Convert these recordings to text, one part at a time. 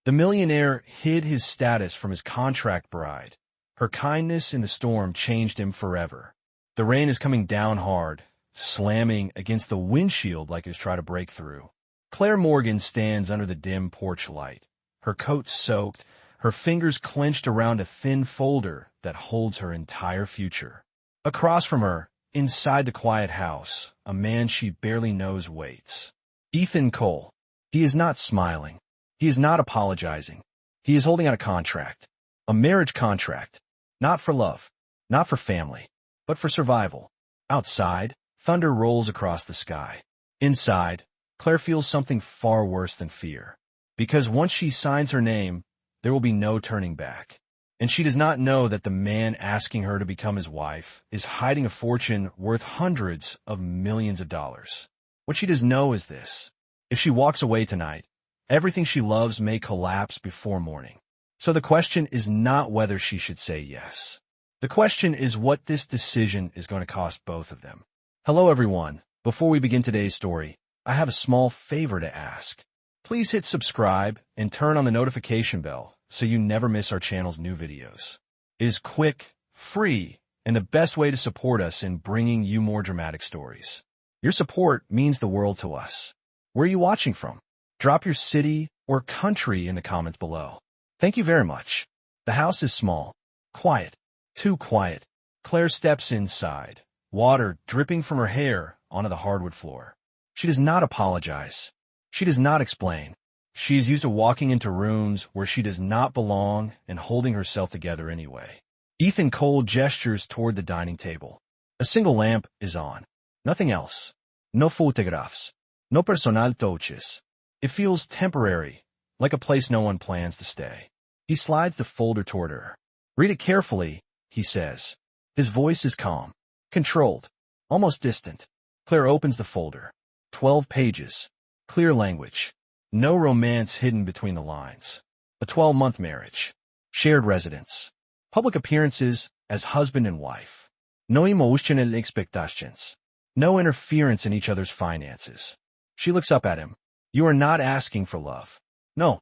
The millionaire hid his status from his contract bride. Her kindness in the storm changed him forever. The rain is coming down hard, slamming against the windshield like it's trying to break through. Claire Morgan stands under the dim porch light, her coat soaked, her fingers clenched around a thin folder that holds her entire future. Across from her, inside the quiet house, a man she barely knows waits. Ethan Cole. He is not smiling. He is not apologizing. He is holding out a contract. A marriage contract. Not for love. Not for family. But for survival. Outside, thunder rolls across the sky. Inside, Claire feels something far worse than fear. Because once she signs her name, there will be no turning back. And she does not know that the man asking her to become his wife is hiding a fortune worth hundreds of millions of dollars. What she does know is this. If she walks away tonight, everything she loves may collapse before morning. So the question is not whether she should say yes. The question is what this decision is going to cost both of them. Hello everyone. Before we begin today's story, I have a small favor to ask. Please hit subscribe and turn on the notification bell so you never miss our channel's new videos. It is quick, free, and the best way to support us in bringing you more dramatic stories. Your support means the world to us. Where are you watching from? Drop your city or country in the comments below. Thank you very much. The house is small. Quiet. Too quiet. Claire steps inside, water dripping from her hair onto the hardwood floor. She does not apologize. She does not explain. She is used to walking into rooms where she does not belong and holding herself together anyway. Ethan Cole gestures toward the dining table. A single lamp is on. Nothing else. No photographs. No personal touches. It feels temporary, like a place no one plans to stay. He slides the folder toward her. Read it carefully, he says. His voice is calm, controlled, almost distant. Claire opens the folder. 12 pages. Clear language. No romance hidden between the lines. A 12-month marriage. Shared residence. Public appearances as husband and wife. No emotional expectations. No interference in each other's finances. She looks up at him. You are not asking for love. No.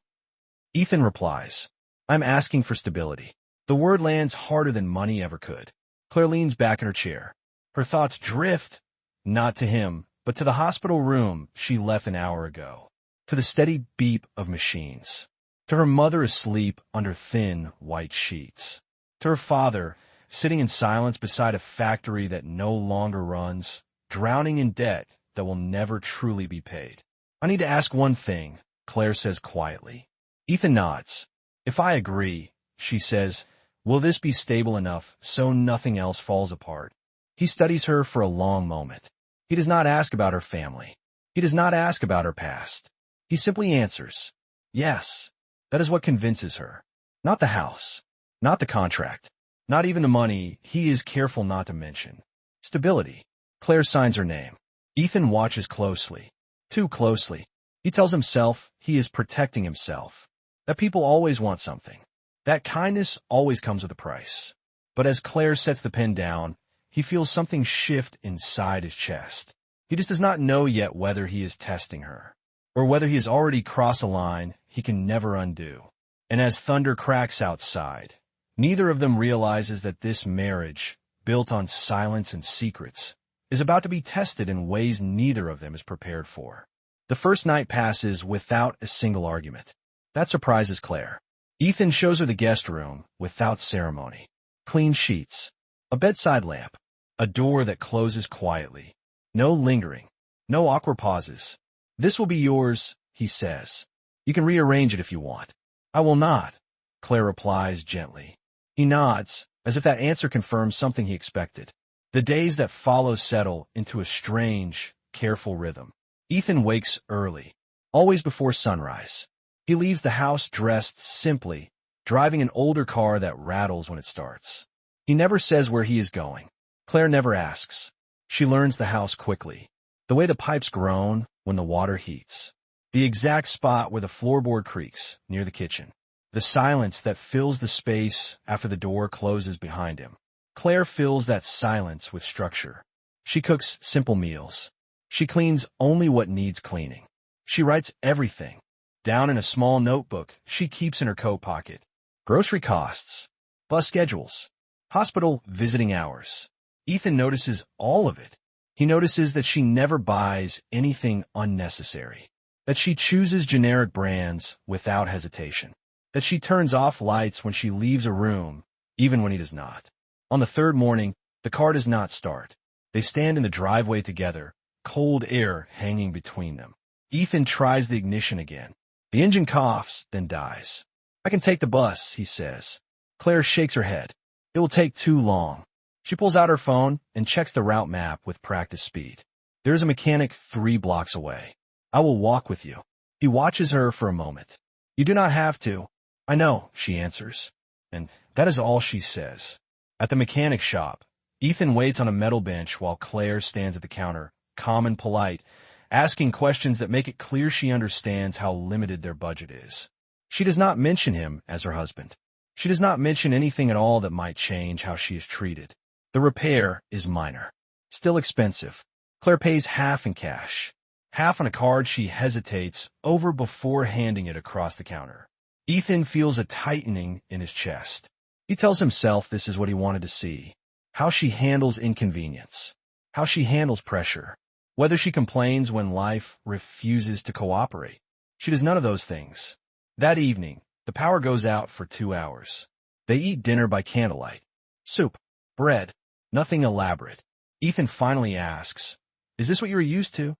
Ethan replies. I'm asking for stability. The word lands harder than money ever could. Claire leans back in her chair. Her thoughts drift, not to him, but to the hospital room she left an hour ago. To the steady beep of machines. To her mother asleep under thin, white sheets. To her father, sitting in silence beside a factory that no longer runs, drowning in debt that will never truly be paid. I need to ask one thing, Claire says quietly. Ethan nods. If I agree, she says, will this be stable enough so nothing else falls apart? He studies her for a long moment. He does not ask about her family. He does not ask about her past. He simply answers, yes. That is what convinces her. Not the house, not the contract, not even the money he is careful not to mention. Stability. Claire signs her name. Ethan watches closely. Too closely. He tells himself he is protecting himself. That people always want something. That kindness always comes with a price. But as Claire sets the pen down, he feels something shift inside his chest. He just does not know yet whether he is testing her, or whether he has already crossed a line he can never undo. And as thunder cracks outside, neither of them realizes that this marriage, built on silence and secrets, is about to be tested in ways neither of them is prepared for. The first night passes without a single argument. That surprises Claire. Ethan shows her the guest room without ceremony. Clean sheets, a bedside lamp, a door that closes quietly. No lingering, no awkward pauses. This will be yours, he says. You can rearrange it if you want. I will not, Claire replies gently. He nods, as if that answer confirms something he expected. The days that follow settle into a strange, careful rhythm. Ethan wakes early, always before sunrise. He leaves the house dressed simply, driving an older car that rattles when it starts. He never says where he is going. Claire never asks. She learns the house quickly. The way the pipes groan when the water heats. The exact spot where the floorboard creaks near the kitchen. The silence that fills the space after the door closes behind him. Claire fills that silence with structure. She cooks simple meals. She cleans only what needs cleaning. She writes everything. down in a small notebook she keeps in her coat pocket. Grocery costs, bus schedules, hospital visiting hours. Ethan notices all of it. He notices that she never buys anything unnecessary, that she chooses generic brands without hesitation, that she turns off lights when she leaves a room, even when he does not. On the third morning, the car does not start. They stand in the driveway together, cold air hanging between them. Ethan tries the ignition again. The engine coughs, then dies. "I can take the bus," he says. Claire shakes her head. "It will take too long." She pulls out her phone and checks the route map with practice speed. "There's a mechanic 3 blocks away. I will walk with you." He watches her for a moment. "You do not have to." "I know," she answers. And that is all she says. At the mechanic shop, Ethan waits on a metal bench while Claire stands at the counter, calm and polite, asking questions that make it clear she understands how limited their budget is. She does not mention him as her husband. She does not mention anything at all that might change how she is treated. The repair is minor, still expensive. Claire pays half in cash, half on a card she hesitates over before handing it across the counter. Ethan feels a tightening in his chest. He tells himself this is what he wanted to see. How she handles inconvenience, how she handles pressure, whether she complains when life refuses to cooperate. She does none of those things. That evening, the power goes out for 2 hours. They eat dinner by candlelight. Soup, bread, nothing elaborate. Ethan finally asks, "Is this what you were used to?"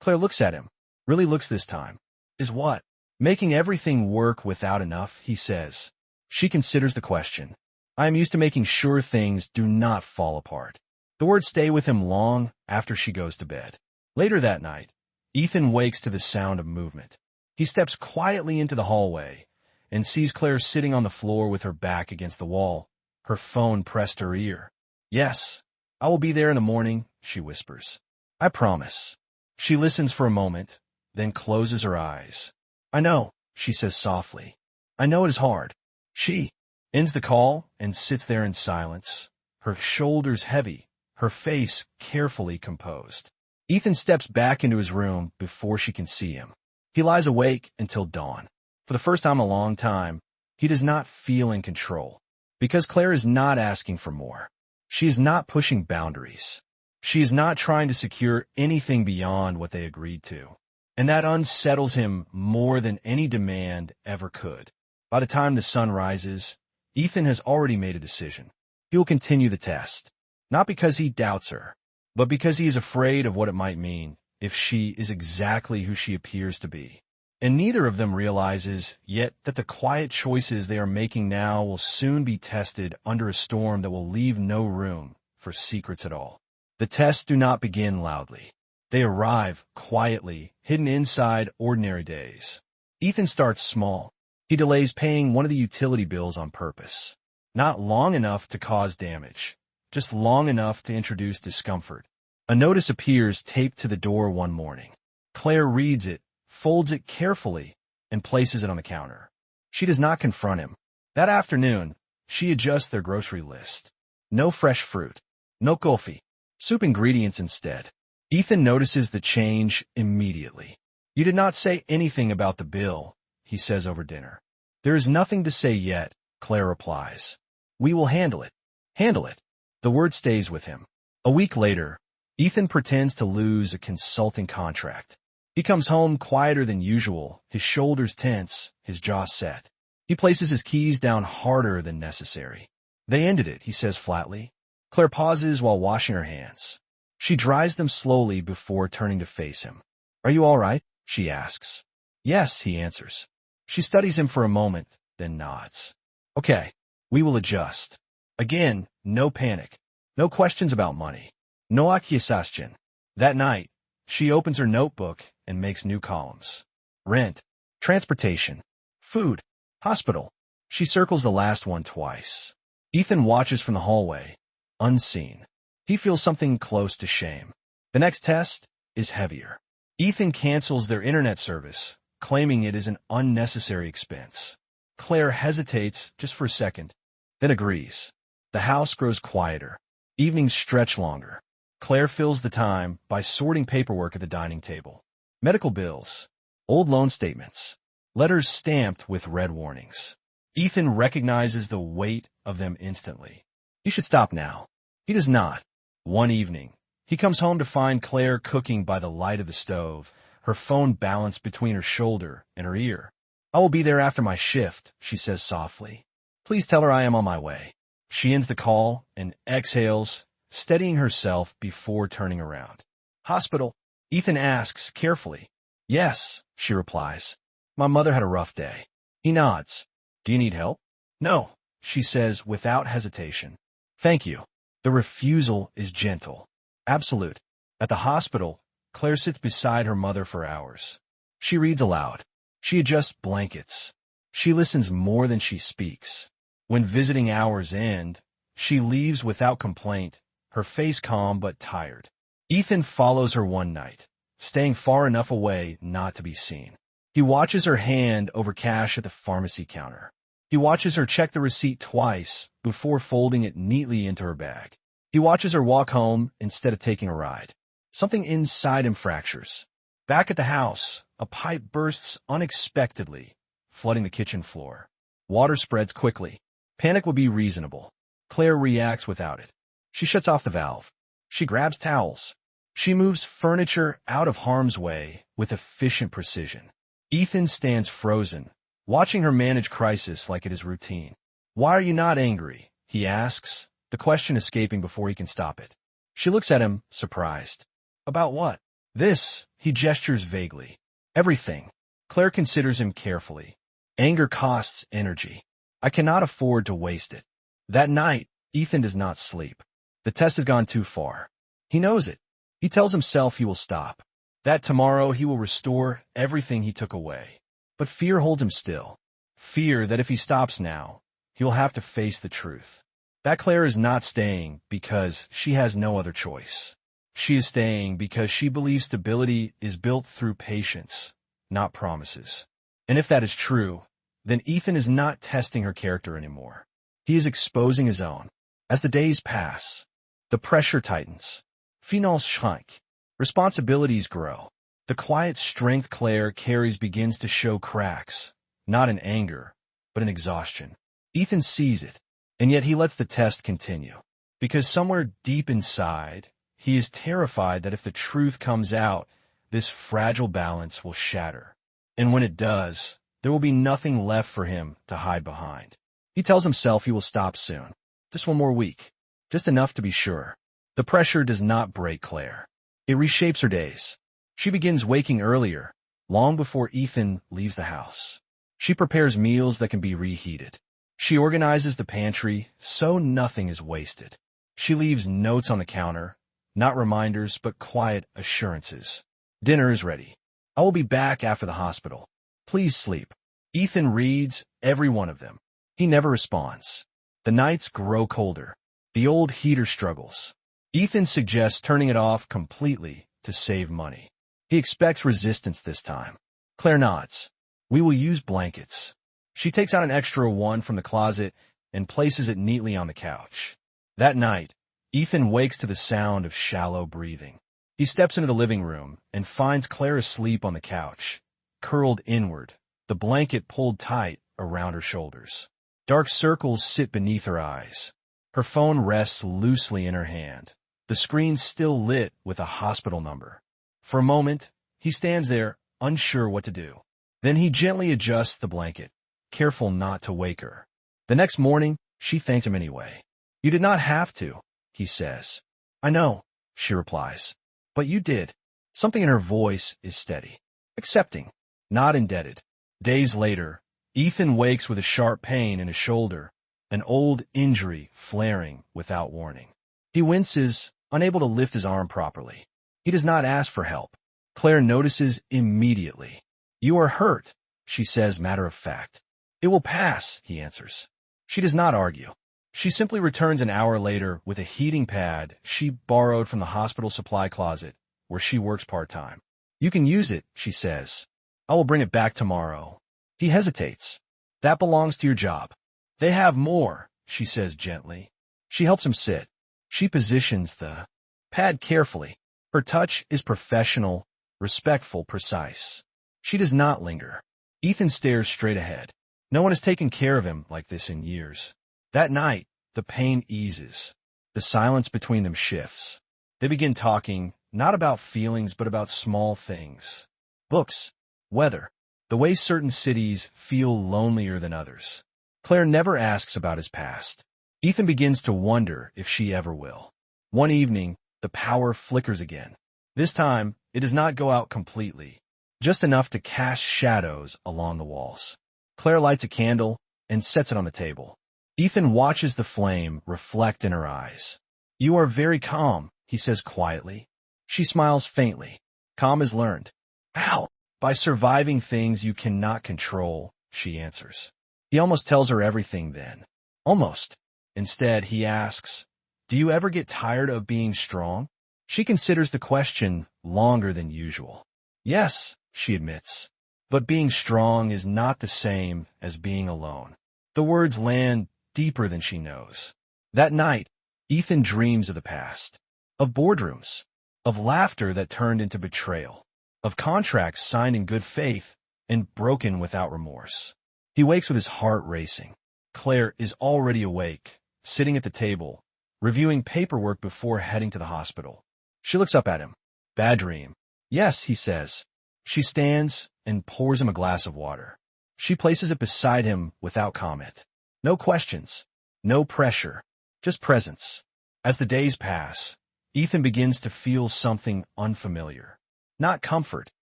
Claire looks at him, really looks this time. "Is what?" "Making everything work without enough," he says. She considers the question. "I am used to making sure things do not fall apart." The words stay with him long after she goes to bed. Later that night, Ethan wakes to the sound of movement. He steps quietly into the hallway and sees Claire sitting on the floor with her back against the wall, her phone pressed to her ear. "Yes, I will be there in the morning," she whispers. "I promise." She listens for a moment, then closes her eyes. "I know," she says softly. "I know it is hard." She ends the call and sits there in silence, her shoulders heavy, her face carefully composed. Ethan steps back into his room before she can see him. He lies awake until dawn. For the first time in a long time, he does not feel in control, because Claire is not asking for more. She is not pushing boundaries. She is not trying to secure anything beyond what they agreed to. And that unsettles him more than any demand ever could. By the time the sun rises, Ethan has already made a decision. He will continue the test, not because he doubts her, but because he is afraid of what it might mean if she is exactly who she appears to be. And neither of them realizes yet that the quiet choices they are making now will soon be tested under a storm that will leave no room for secrets at all. The tests do not begin loudly. They arrive quietly, hidden inside ordinary days. Ethan starts small. He delays paying one of the utility bills on purpose. Not long enough to cause damage, just long enough to introduce discomfort. A notice appears taped to the door one morning. Claire reads it, folds it carefully, and places it on the counter. She does not confront him. That afternoon, she adjusts their grocery list. No fresh fruit, no coffee, soup ingredients instead. Ethan notices the change immediately. "You did not say anything about the bill," he says over dinner. "There is nothing to say yet," Claire replies. "We will handle it." Handle it. The word stays with him. A week later, Ethan pretends to lose a consulting contract. He comes home quieter than usual, his shoulders tense, his jaw set. He places his keys down harder than necessary. "They ended it," he says flatly. Claire pauses while washing her hands. She dries them slowly before turning to face him. "Are you all right?" she asks. "Yes," he answers. She studies him for a moment, then nods. "Okay, we will adjust." Again, no panic, no questions about money, no accusation. That night, she opens her notebook and makes new columns. Rent, transportation, food, hospital. She circles the last one twice. Ethan watches from the hallway, unseen. He feels something close to shame. The next test is heavier. Ethan cancels their internet service, claiming it is an unnecessary expense. Claire hesitates just for a second, then agrees. The house grows quieter. Evenings stretch longer. Claire fills the time by sorting paperwork at the dining table. Medical bills, old loan statements, letters stamped with red warnings. Ethan recognizes the weight of them instantly. You should stop now. He does not. One evening, he comes home to find Claire cooking by the light of the stove, her phone balanced between her shoulder and her ear. I will be there after my shift, she says softly. Please tell her I am on my way. She ends the call and exhales, steadying herself before turning around. Hospital? Ethan asks carefully. Yes, she replies. My mother had a rough day. He nods. Do you need help? No, she says without hesitation. Thank you. The refusal is gentle. Absolute. At the hospital, Claire sits beside her mother for hours. She reads aloud. She adjusts blankets. She listens more than she speaks. When visiting hours end, she leaves without complaint, her face calm but tired. Ethan follows her one night, staying far enough away not to be seen. He watches her hand over cash at the pharmacy counter. He watches her check the receipt twice before folding it neatly into her bag. He watches her walk home instead of taking a ride. Something inside him fractures. Back at the house, a pipe bursts unexpectedly, flooding the kitchen floor. Water spreads quickly. Panic would be reasonable. Claire reacts without it. She shuts off the valve. She grabs towels. She moves furniture out of harm's way with efficient precision. Ethan stands frozen, watching her manage crisis like it is routine. Why are you not angry? He asks, the question escaping before he can stop it. She looks at him, surprised. About what? This, he gestures vaguely. Everything. Claire considers him carefully. Anger costs energy. I cannot afford to waste it. That night, Ethan does not sleep. The test has gone too far. He knows it. He tells himself he will stop. That tomorrow he will restore everything he took away. But fear holds him still. Fear that if he stops now, he will have to face the truth. That Claire is not staying because she has no other choice. She is staying because she believes stability is built through patience, not promises. And if that is true, then Ethan is not testing her character anymore. He is exposing his own. As the days pass, the pressure tightens. Finances shrink. Responsibilities grow. The quiet strength Claire carries begins to show cracks, not in anger, but in exhaustion. Ethan sees it, and yet he lets the test continue. Because somewhere deep inside, he is terrified that if the truth comes out, this fragile balance will shatter. And when it does, there will be nothing left for him to hide behind. He tells himself he will stop soon. Just one more week. Just enough to be sure. The pressure does not break Claire. It reshapes her days. She begins waking earlier, long before Ethan leaves the house. She prepares meals that can be reheated. She organizes the pantry so nothing is wasted. She leaves notes on the counter, not reminders but quiet assurances. Dinner is ready. I will be back after the hospital. Please sleep. Ethan reads every one of them. He never responds. The nights grow colder. The old heater struggles. Ethan suggests turning it off completely to save money. He expects resistance this time. Claire nods. We will use blankets. She takes out an extra one from the closet and places it neatly on the couch. That night, Ethan wakes to the sound of shallow breathing. He steps into the living room and finds Claire asleep on the couch, curled inward, the blanket pulled tight around her shoulders. Dark circles sit beneath her eyes. Her phone rests loosely in her hand, the screen still lit with a hospital number. For a moment, he stands there, unsure what to do. Then he gently adjusts the blanket, careful not to wake her. The next morning, she thanks him anyway. You did not have to, he says. I know, she replies. But you did. Something in her voice is steady. Accepting, not indebted. Days later, Ethan wakes with a sharp pain in his shoulder, an old injury flaring without warning. He winces, unable to lift his arm properly. He does not ask for help. Claire notices immediately. You are hurt, she says matter of fact. It will pass, he answers. She does not argue. She simply returns an hour later with a heating pad she borrowed from the hospital supply closet where she works part-time. You can use it, she says. I will bring it back tomorrow. He hesitates. That belongs to your job. They have more, she says gently. She helps him sit. She positions the pad carefully. Her touch is professional, respectful, precise. She does not linger. Ethan stares straight ahead. No one has taken care of him like this in years. That night, the pain eases. The silence between them shifts. They begin talking, not about feelings, but about small things. Books, weather, the way certain cities feel lonelier than others. Claire never asks about his past. Ethan begins to wonder if she ever will. One evening, the power flickers again. This time, it does not go out completely, just enough to cast shadows along the walls. Claire lights a candle and sets it on the table. Ethan watches the flame reflect in her eyes. "You are very calm," he says quietly. She smiles faintly. "Calm is learned." "How?" "By surviving things you cannot control," she answers. He almost tells her everything then. Almost. Instead, he asks, "Do you ever get tired of being strong?" She considers the question longer than usual. "Yes," she admits. "But being strong is not the same as being alone." The words land deeper than she knows. That night, Ethan dreams of the past, of boardrooms, of laughter that turned into betrayal, of contracts signed in good faith and broken without remorse. He wakes with his heart racing. Claire is already awake, sitting at the table, reviewing paperwork before heading to the hospital. She looks up at him. "Bad dream." "Yes," he says. She stands and pours him a glass of water. She places it beside him without comment. No questions, no pressure, just presence. As the days pass, Ethan begins to feel something unfamiliar. Not comfort,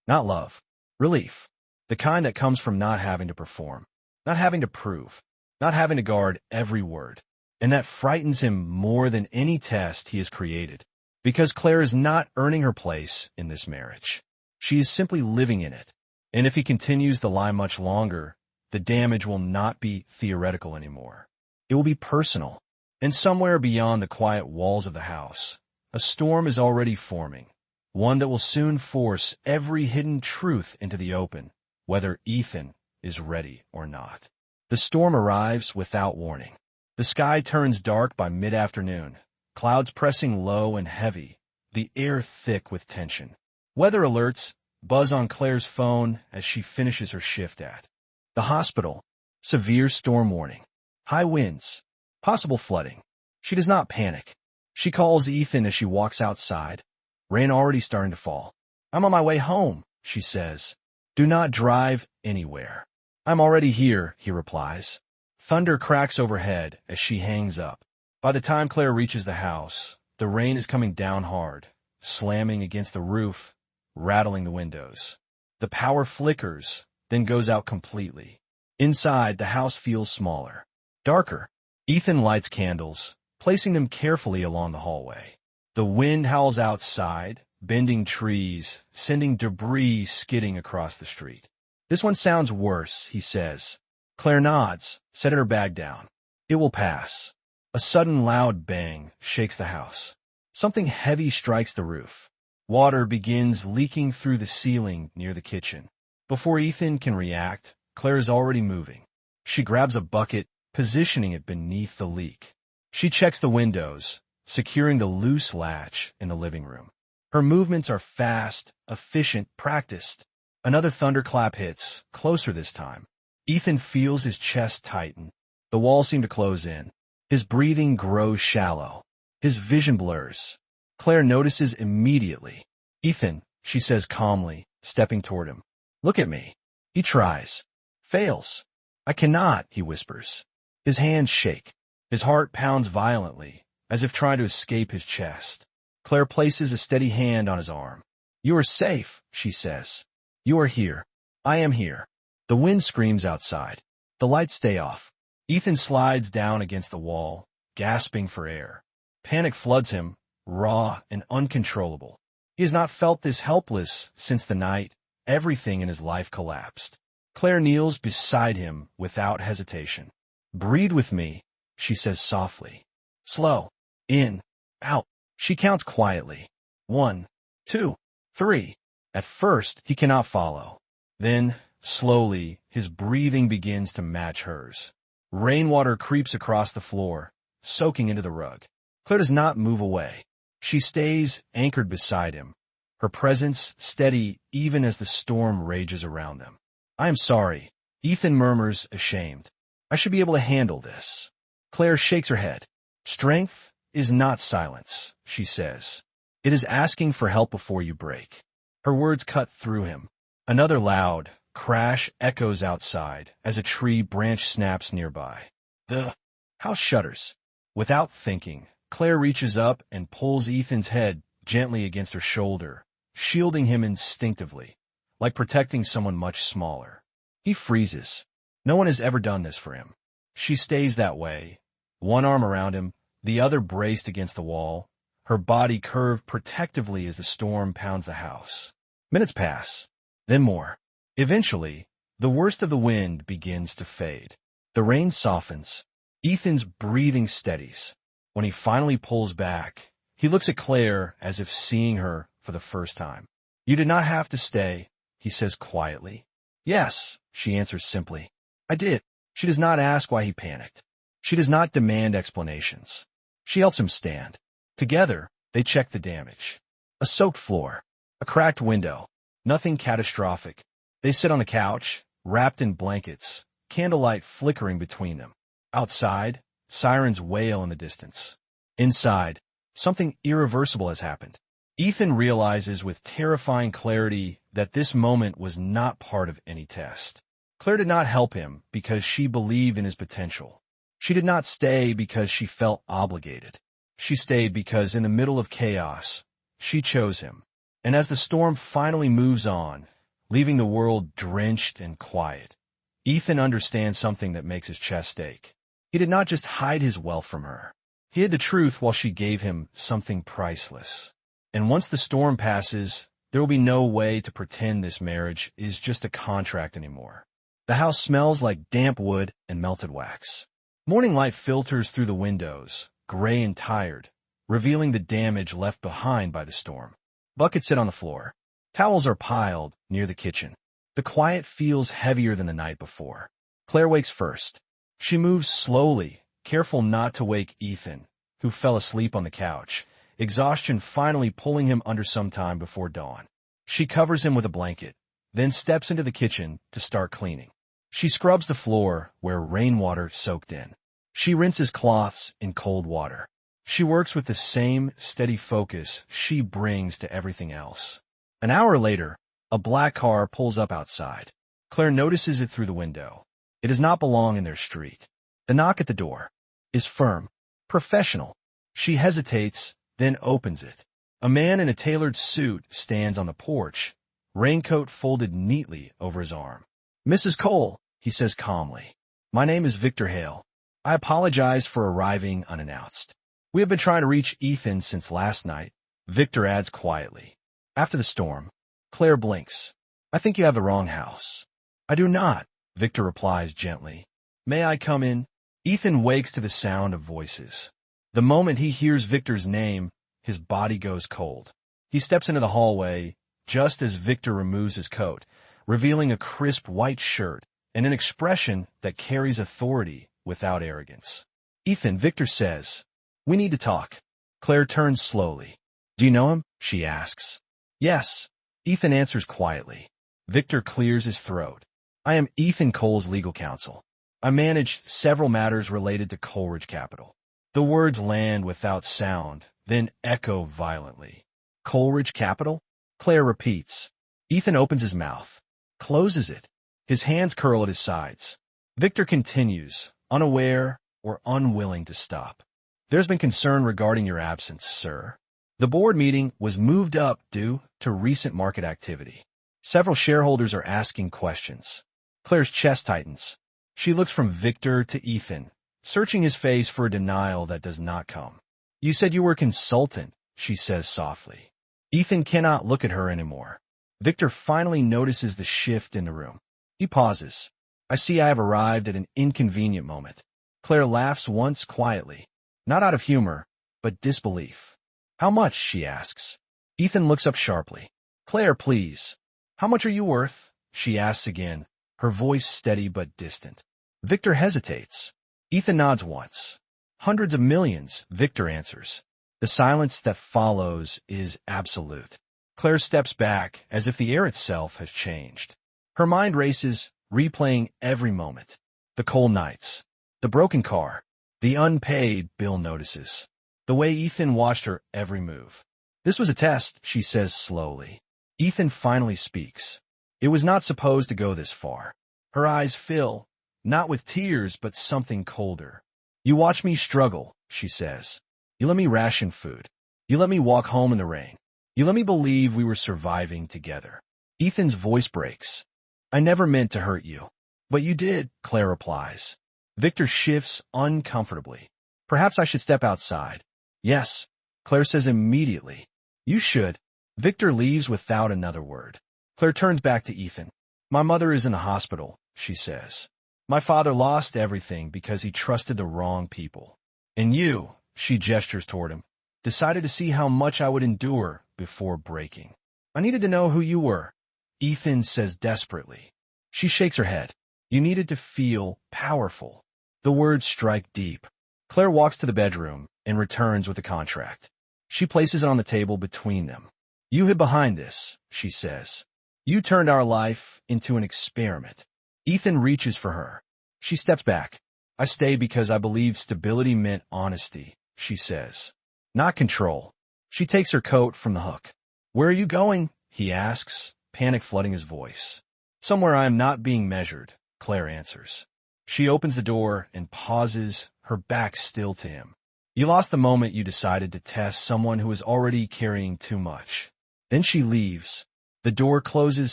not love, relief. The kind that comes from not having to perform, not having to prove, not having to guard every word. And that frightens him more than any test he has created. Because Claire is not earning her place in this marriage. She is simply living in it. And if he continues to lie much longer, the damage will not be theoretical anymore. It will be personal. And somewhere beyond the quiet walls of the house, a storm is already forming. One that will soon force every hidden truth into the open, whether Ethan is ready or not. The storm arrives without warning. The sky turns dark by mid-afternoon, clouds pressing low and heavy, the air thick with tension. Weather alerts buzz on Claire's phone as she finishes her shift at the hospital. Severe storm warning. High winds. Possible flooding. She does not panic. She calls Ethan as she walks outside. Rain already starting to fall. "I'm on my way home," she says. "Do not drive anywhere." "I'm already here," he replies. Thunder cracks overhead as she hangs up. By the time Claire reaches the house, the rain is coming down hard, slamming against the roof, rattling the windows. The power flickers, then goes out completely. Inside, the house feels smaller, darker. Ethan lights candles, placing them carefully along the hallway. The wind howls outside, bending trees, sending debris skidding across the street. "This one sounds worse," he says. Claire nods, setting her bag down. "It will pass." A sudden loud bang shakes the house. Something heavy strikes the roof. Water begins leaking through the ceiling near the kitchen. Before Ethan can react, Claire is already moving. She grabs a bucket, positioning it beneath the leak. She checks the windows, securing the loose latch in the living room. Her movements are fast, efficient, practiced. Another thunderclap hits, closer this time. Ethan feels his chest tighten. The walls seem to close in. His breathing grows shallow. His vision blurs. Claire notices immediately. "Ethan," she says calmly, stepping toward him. "Look at me." He tries. Fails. "I cannot," he whispers. His hands shake. His heart pounds violently, as if trying to escape his chest. Claire places a steady hand on his arm. "You are safe," she says. "You are here. I am here." The wind screams outside. The lights stay off. Ethan slides down against the wall, gasping for air. Panic floods him, raw and uncontrollable. He has not felt this helpless since the night everything in his life collapsed. Claire kneels beside him without hesitation. "Breathe with me," she says softly. "Slow. In. Out." She counts quietly. 1, 2, 3. At first, he cannot follow. Then, slowly, his breathing begins to match hers. Rainwater creeps across the floor, soaking into the rug. Claire does not move away. She stays anchored beside him, her presence steady even as the storm rages around them. I am sorry. Ethan murmurs, ashamed. I should be able to handle this. Claire shakes her head. Strength is not silence, she says. It is asking for help before you break. Her words cut through him. Another loud crash echoes outside as a tree branch snaps nearby. The house shudders. Without thinking, Claire reaches up and pulls Ethan's head gently against her shoulder, shielding him instinctively, like protecting someone much smaller. He freezes. No one has ever done this for him. She stays that way, one arm around him, the other braced against the wall, her body curved protectively as the storm pounds the house. Minutes pass, then more. Eventually, the worst of the wind begins to fade. The rain softens. Ethan's breathing steadies. When he finally pulls back, he looks at Claire as if seeing her for the first time. You did not have to stay, he says quietly. Yes, she answers simply. I did. She does not ask why he panicked. She does not demand explanations. She helps him stand. Together, they check the damage. A soaked floor. A cracked window. Nothing catastrophic. They sit on the couch, wrapped in blankets, candlelight flickering between them. Outside, sirens wail in the distance. Inside, something irreversible has happened. Ethan realizes with terrifying clarity that this moment was not part of any test. Claire did not help him because she believed in his potential. She did not stay because she felt obligated. She stayed because in the middle of chaos, she chose him. And as the storm finally moves on, leaving the world drenched and quiet, Ethan understands something that makes his chest ache. He did not just hide his wealth from her. He hid the truth while she gave him something priceless. And once the storm passes, there will be no way to pretend this marriage is just a contract anymore. The house smells like damp wood and melted wax. Morning light filters through the windows, gray and tired, revealing the damage left behind by the storm. Buckets sit on the floor. Towels are piled near the kitchen. The quiet feels heavier than the night before. Claire wakes first. She moves slowly, careful not to wake Ethan, who fell asleep on the couch, exhaustion finally pulling him under some time before dawn. She covers him with a blanket, then steps into the kitchen to start cleaning. She scrubs the floor where rainwater soaked in. She rinses cloths in cold water. She works with the same steady focus she brings to everything else. An hour later, a black car pulls up outside. Claire notices it through the window. It does not belong in their street. The knock at the door is firm, professional. She hesitates, then opens it. A man in a tailored suit stands on the porch, raincoat folded neatly over his arm. Mrs. Cole, he says calmly. My name is Victor Hale. I apologize for arriving unannounced. We have been trying to reach Ethan since last night, Victor adds quietly. After the storm, Claire blinks. I think you have the wrong house. I do not, Victor replies gently. May I come in? Ethan wakes to the sound of voices. The moment he hears Victor's name, his body goes cold. He steps into the hallway just as Victor removes his coat, revealing a crisp white shirt and an expression that carries authority without arrogance. Ethan, Victor says, we need to talk. Claire turns slowly. Do you know him? She asks. Yes. Ethan answers quietly. Victor clears his throat. I am Ethan Cole's legal counsel. I manage several matters related to Coleridge Capital. The words land without sound, then echo violently. Coleridge Capital? Claire repeats. Ethan opens his mouth, closes it. His hands curl at his sides. Victor continues, unaware or unwilling to stop. There's been concern regarding your absence, sir. The board meeting was moved up due to recent market activity. Several shareholders are asking questions. Claire's chest tightens. She looks from Victor to Ethan, searching his face for a denial that does not come. You said you were a consultant, she says softly. Ethan cannot look at her anymore. Victor finally notices the shift in the room. He pauses. I see I have arrived at an inconvenient moment. Claire laughs once quietly, not out of humor, but disbelief. How much? She asks. Ethan looks up sharply. Claire, please. How much are you worth? She asks again, her voice steady but distant. Victor hesitates. Ethan nods once. Hundreds of millions, Victor answers. The silence that follows is absolute. Claire steps back as if the air itself has changed. Her mind races, replaying every moment. The cold nights, the broken car, the unpaid bill notices, the way Ethan watched her every move. This was a test, she says slowly. Ethan finally speaks. It was not supposed to go this far. Her eyes fill, not with tears, but something colder. You watch me struggle, she says. You let me ration food. You let me walk home in the rain. You let me believe we were surviving together. Ethan's voice breaks. I never meant to hurt you. But you did, Claire replies. Victor shifts uncomfortably. Perhaps I should step outside. Yes, Claire says immediately. You should. Victor leaves without another word. Claire turns back to Ethan. My mother is in the hospital, she says. My father lost everything because he trusted the wrong people. And you, she gestures toward him, decided to see how much I would endure before breaking. I needed to know who you were, Ethan says desperately. She shakes her head. You needed to feel powerful. The words strike deep. Claire walks to the bedroom and returns with a contract. She places it on the table between them. You hid behind this, she says. You turned our life into an experiment. Ethan reaches for her. She steps back. I stayed because I believed stability meant honesty, she says. Not control. She takes her coat from the hook. Where are you going? He asks, panic flooding his voice. Somewhere I am not being measured, Claire answers. She opens the door and pauses, her back still to him. You lost the moment you decided to test someone who is already carrying too much. Then she leaves. The door closes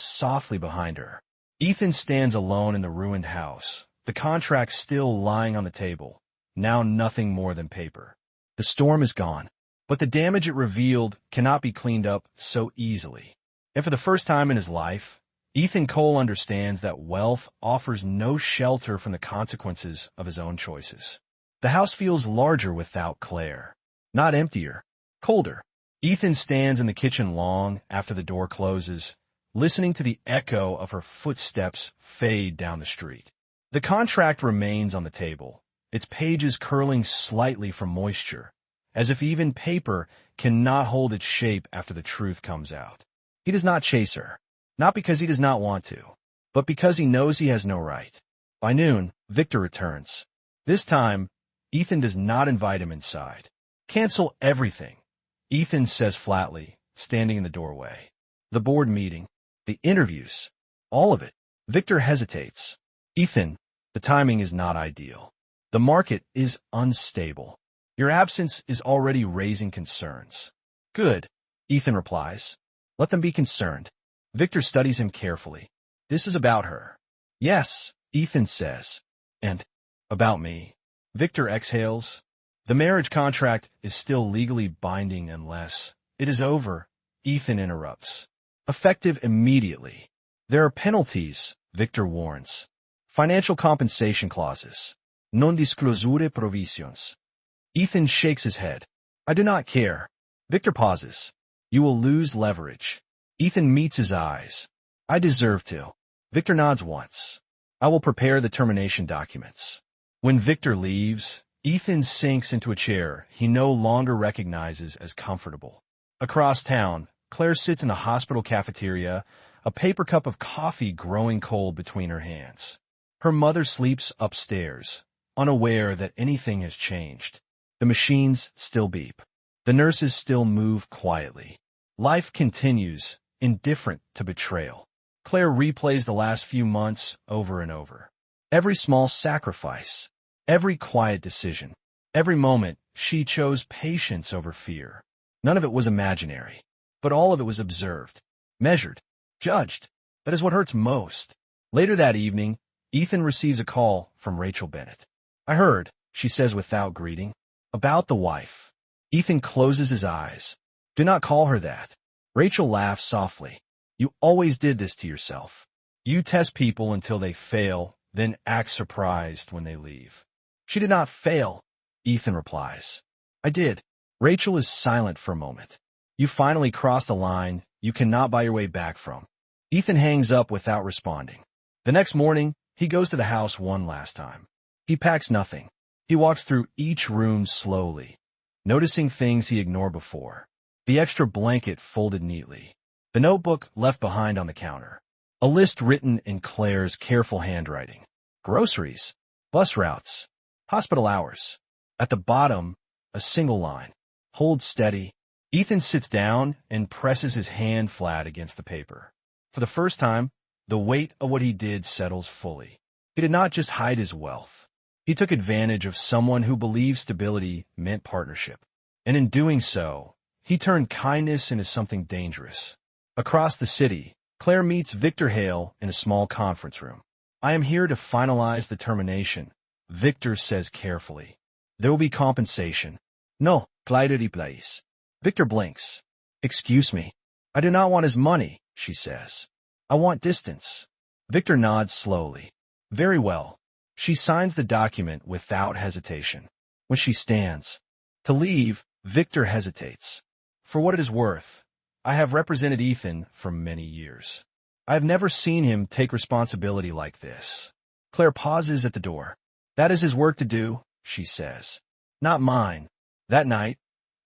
softly behind her. Ethan stands alone in the ruined house, the contract still lying on the table, now nothing more than paper. The storm is gone, but the damage it revealed cannot be cleaned up so easily. And for the first time in his life, Ethan Cole understands that wealth offers no shelter from the consequences of his own choices. The house feels larger without Claire, not emptier, colder. Ethan stands in the kitchen long after the door closes, listening to the echo of her footsteps fade down the street. The contract remains on the table, its pages curling slightly from moisture, as if even paper cannot hold its shape after the truth comes out. He does not chase her, not because he does not want to, but because he knows he has no right. By noon, Victor returns. This time, Ethan does not invite him inside. Cancel everything, Ethan says flatly, standing in the doorway. The board meeting, the interviews, all of it. Victor hesitates. Ethan, the timing is not ideal. The market is unstable. Your absence is already raising concerns. Good, Ethan replies. Let them be concerned. Victor studies him carefully. This is about her. Yes, Ethan says. And about me. Victor exhales. The marriage contract is still legally binding unless it is over, Ethan interrupts. Effective immediately. There are penalties, Victor warns. Financial compensation clauses. Non disclosure provisions. Ethan shakes his head. I do not care. Victor pauses. You will lose leverage. Ethan meets his eyes. I deserve to. Victor nods once. I will prepare the termination documents. When Victor leaves, Ethan sinks into a chair he no longer recognizes as comfortable. Across town, Claire sits in a hospital cafeteria, a paper cup of coffee growing cold between her hands. Her mother sleeps upstairs, unaware that anything has changed. The machines still beep. The nurses still move quietly. Life continues, indifferent to betrayal. Claire replays the last few months over and over. Every small sacrifice, every quiet decision, every moment she chose patience over fear. None of it was imaginary, but all of it was observed, measured, judged. That is what hurts most. Later that evening, Ethan receives a call from Rachel Bennett. I heard, she says without greeting, about the wife. Ethan closes his eyes. Do not call her that. Rachel laughs softly. You always did this to yourself. You test people until they fail, then act surprised when they leave. She did not fail, Ethan replies. I did. Rachel is silent for a moment. You finally crossed a line you cannot buy your way back from. Ethan hangs up without responding. The next morning, he goes to the house one last time. He packs nothing. He walks through each room slowly, noticing things he ignored before. The extra blanket folded neatly. The notebook left behind on the counter. A list written in Claire's careful handwriting. Groceries, bus routes, hospital hours. At the bottom, a single line. Hold steady. Ethan sits down and presses his hand flat against the paper. For the first time, the weight of what he did settles fully. He did not just hide his wealth. He took advantage of someone who believed stability meant partnership. And in doing so, he turned kindness into something dangerous. Across the city, Claire meets Victor Hale in a small conference room. I am here to finalize the termination, Victor says carefully. There will be compensation. No, Clyde place. Victor blinks. Excuse me. I do not want his money, she says. I want distance. Victor nods slowly. Very well. She signs the document without hesitation. When she stands to leave, Victor hesitates. For what it is worth, I have represented Ethan for many years. I have never seen him take responsibility like this. Claire pauses at the door. That is his work to do, she says. Not mine. That night,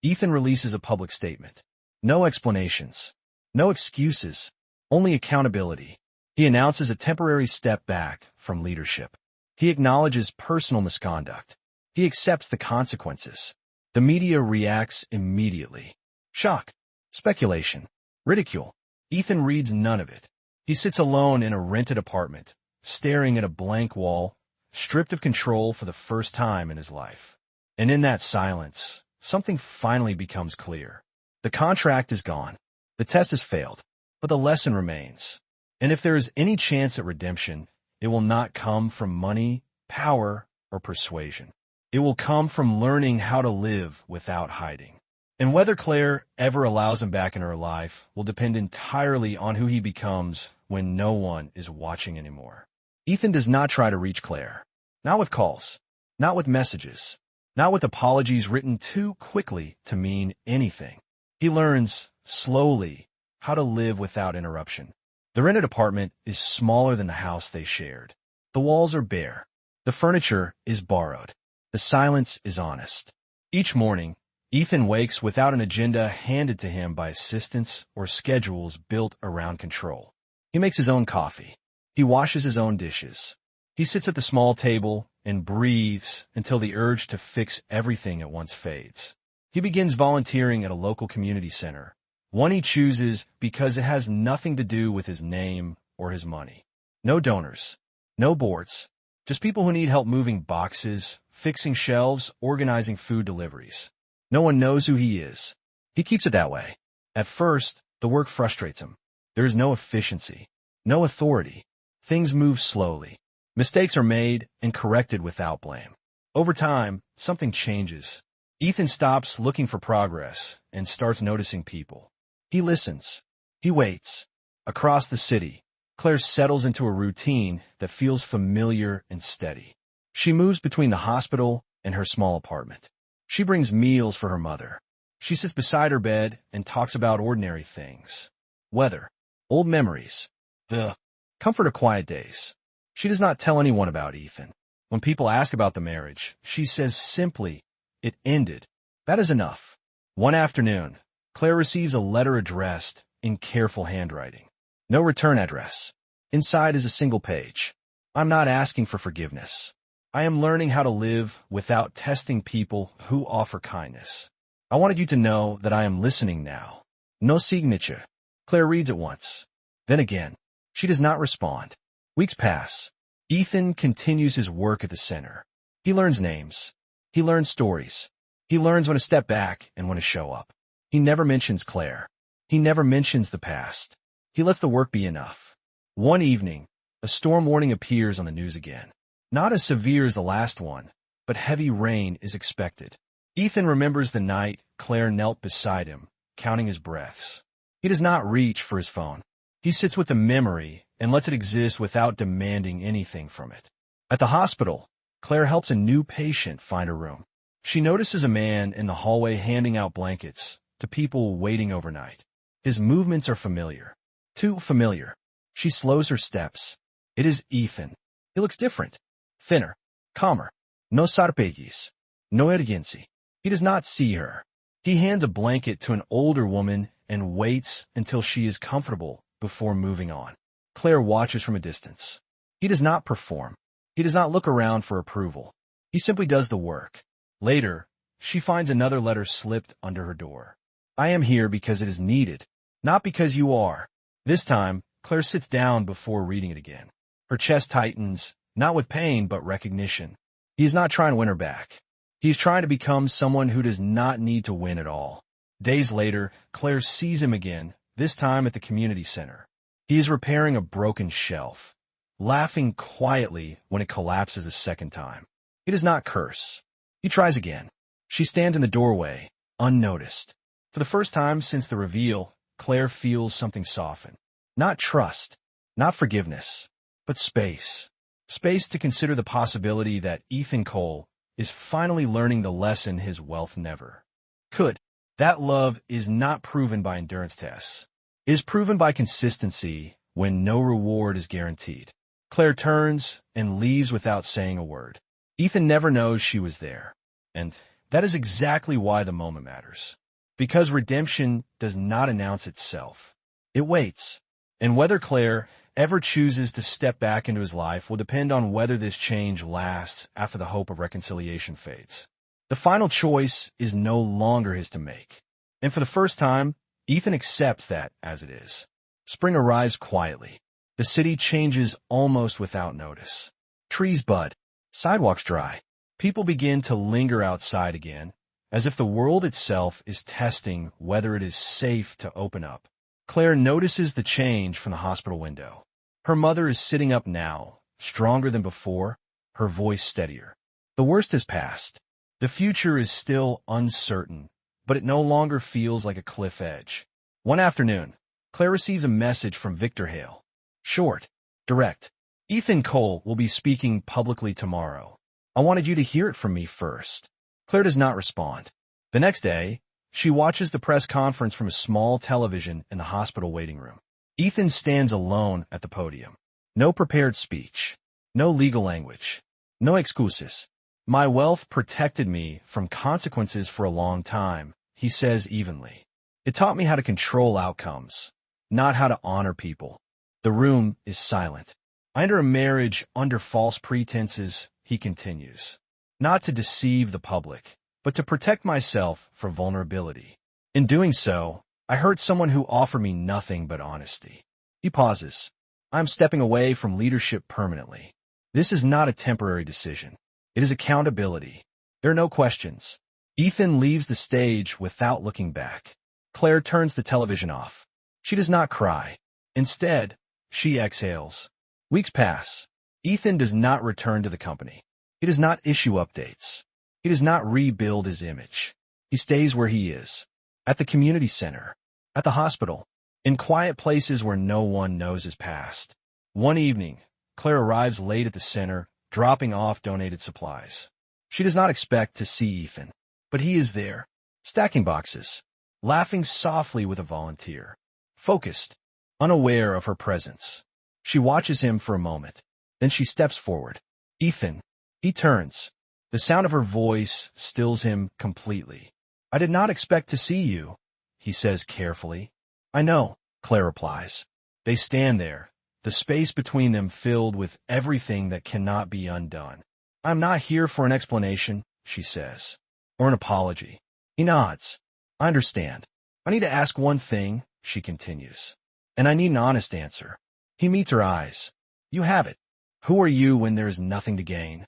Ethan releases a public statement. No explanations. No excuses. Only accountability. He announces a temporary step back from leadership. He acknowledges personal misconduct. He accepts the consequences. The media reacts immediately. Shock. Speculation. Ridicule. Ethan reads none of it. He sits alone in a rented apartment, staring at a blank wall, stripped of control for the first time in his life. And in that silence, something finally becomes clear. The contract is gone. The test has failed, but the lesson remains. And if there is any chance at redemption, it will not come from money, power, or persuasion. It will come from learning how to live without hiding. And whether Claire ever allows him back in her life will depend entirely on who he becomes when no one is watching anymore. Ethan does not try to reach Claire. Not with calls. Not with messages. Not with apologies written too quickly to mean anything. He learns, slowly, how to live without interruption. The rented apartment is smaller than the house they shared. The walls are bare. The furniture is borrowed. The silence is honest. Each morning, Ethan wakes without an agenda handed to him by assistants or schedules built around control. He makes his own coffee. He washes his own dishes. He sits at the small table and breathes until the urge to fix everything at once fades. He begins volunteering at a local community center, one he chooses because it has nothing to do with his name or his money. No donors, no boards, just people who need help moving boxes, fixing shelves, organizing food deliveries. No one knows who he is. He keeps it that way. At first, the work frustrates him. There is no efficiency, no authority. Things move slowly. Mistakes are made and corrected without blame. Over time, something changes. Ethan stops looking for progress and starts noticing people. He listens. He waits. Across the city, Claire settles into a routine that feels familiar and steady. She moves between the hospital and her small apartment. She brings meals for her mother. She sits beside her bed and talks about ordinary things. Weather, old memories, the comfort of quiet days. She does not tell anyone about Ethan. When people ask about the marriage, she says simply, "It ended." That is enough. One afternoon, Claire receives a letter addressed in careful handwriting. No return address. Inside is a single page. I'm not asking for forgiveness. I am learning how to live without testing people who offer kindness. I wanted you to know that I am listening now. No signature. Claire reads it once. Then again. She does not respond. Weeks pass. Ethan continues his work at the center. He learns names. He learns stories. He learns when to step back and when to show up. He never mentions Claire. He never mentions the past. He lets the work be enough. One evening, a storm warning appears on the news again. Not as severe as the last one, but heavy rain is expected. Ethan remembers the night Claire knelt beside him, counting his breaths. He does not reach for his phone. He sits with the memory and lets it exist without demanding anything from it. At the hospital, Claire helps a new patient find a room. She notices a man in the hallway handing out blankets to people waiting overnight. His movements are familiar. Too familiar. She slows her steps. It is Ethan. He looks different. Thinner. Calmer. No sarpegis. No urgency. He does not see her. He hands a blanket to an older woman and waits until she is comfortable before moving on. Claire watches from a distance. He does not perform. He does not look around for approval. He simply does the work. Later, she finds another letter slipped under her door. I am here because it is needed, not because you are. This time, Claire sits down before reading it again. Her chest tightens, not with pain but recognition. He is not trying to win her back. He is trying to become someone who does not need to win at all. Days later, Claire sees him again, this time at the community center. He is repairing a broken shelf, laughing quietly when it collapses a second time. He does not curse. He tries again. She stands in the doorway, unnoticed. For the first time since the reveal, Claire feels something soften. Not trust, not forgiveness, but space. Space to consider the possibility that Ethan Cole is finally learning the lesson his wealth never could. That love is not proven by endurance tests. It is proven by consistency when no reward is guaranteed. Claire turns and leaves without saying a word. Ethan never knows she was there. And that is exactly why the moment matters. Because redemption does not announce itself. It waits. And whether Claire ever chooses to step back into his life will depend on whether this change lasts after the hope of reconciliation fades. The final choice is no longer his to make. And for the first time, Ethan accepts that as it is. Spring arrives quietly. The city changes almost without notice. Trees bud. Sidewalks dry. People begin to linger outside again, as if the world itself is testing whether it is safe to open up. Claire notices the change from the hospital window. Her mother is sitting up now, stronger than before, her voice steadier. The worst has passed. The future is still uncertain, but it no longer feels like a cliff edge. One afternoon, Claire receives a message from Victor Hale. Short, direct. Ethan Cole will be speaking publicly tomorrow. I wanted you to hear it from me first. Claire does not respond. The next day, she watches the press conference from a small television in the hospital waiting room. Ethan stands alone at the podium. No prepared speech. No legal language. No excuses. My wealth protected me from consequences for a long time, he says evenly. It taught me how to control outcomes, not how to honor people. The room is silent. I enter a marriage under false pretenses, he continues. Not to deceive the public, but to protect myself from vulnerability. In doing so, I hurt someone who offered me nothing but honesty. He pauses. I'm stepping away from leadership permanently. This is not a temporary decision. It is accountability. There are no questions. Ethan leaves the stage without looking back. Claire turns the television off. She does not cry. Instead, she exhales. Weeks pass. Ethan does not return to the company. He does not issue updates. He does not rebuild his image. He stays where he is. At the community center. At the hospital. In quiet places where no one knows his past. One evening, Claire arrives late at the center, dropping off donated supplies. She does not expect to see Ethan, but he is there, stacking boxes, laughing softly with a volunteer, focused, unaware of her presence. She watches him for a moment, then she steps forward. Ethan. He turns. The sound of her voice stills him completely. I did not expect to see you, he says carefully. I know, Claire replies. They stand there, the space between them filled with everything that cannot be undone. I'm not here for an explanation, she says, or an apology. He nods. I understand. I need to ask one thing, she continues, and I need an honest answer. He meets her eyes. You have it. Who are you when there is nothing to gain?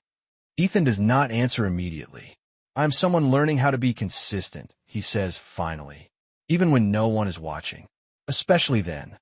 Ethan does not answer immediately. I'm someone learning how to be consistent, he says finally, even when no one is watching. Especially then.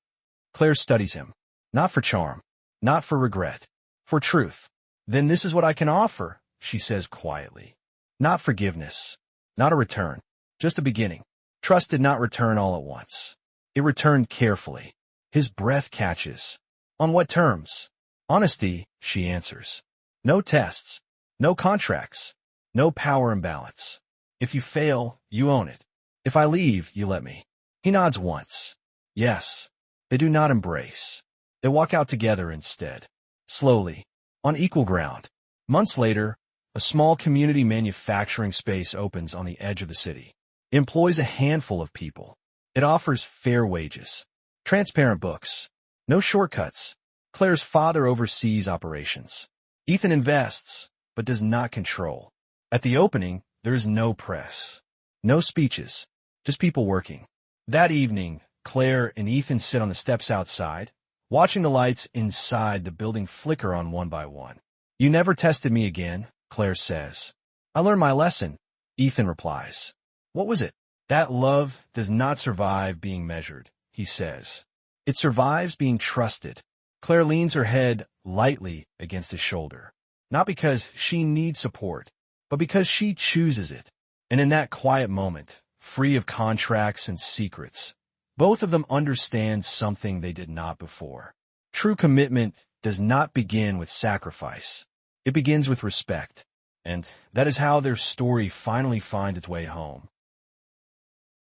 Claire studies him. Not for charm. Not for regret. For truth. Then this is what I can offer, she says quietly. Not forgiveness. Not a return. Just a beginning. Trust did not return all at once. It returned carefully. His breath catches. On what terms? Honesty, she answers. No tests. No contracts. No power imbalance. If you fail, you own it. If I leave, you let me. He nods once. Yes. They do not embrace. They walk out together instead. Slowly. On equal ground. Months later, a small community manufacturing space opens on the edge of the city. It employs a handful of people. It offers fair wages, transparent books, No shortcuts. Claire's father oversees operations. Ethan invests, but does not control. At the opening, there is no press. No speeches. Just people working. That evening, Claire and Ethan sit on the steps outside, watching the lights inside the building flicker on one by one. You never tested me again, Claire says. I learned my lesson, Ethan replies. What was it? That love does not survive being measured, he says. It survives being trusted. Claire leans her head lightly against his shoulder. Not because she needs support, but because she chooses it. And in that quiet moment, free of contracts and secrets, both of them understand something they did not before. True commitment does not begin with sacrifice. It begins with respect. And that is how their story finally finds its way home.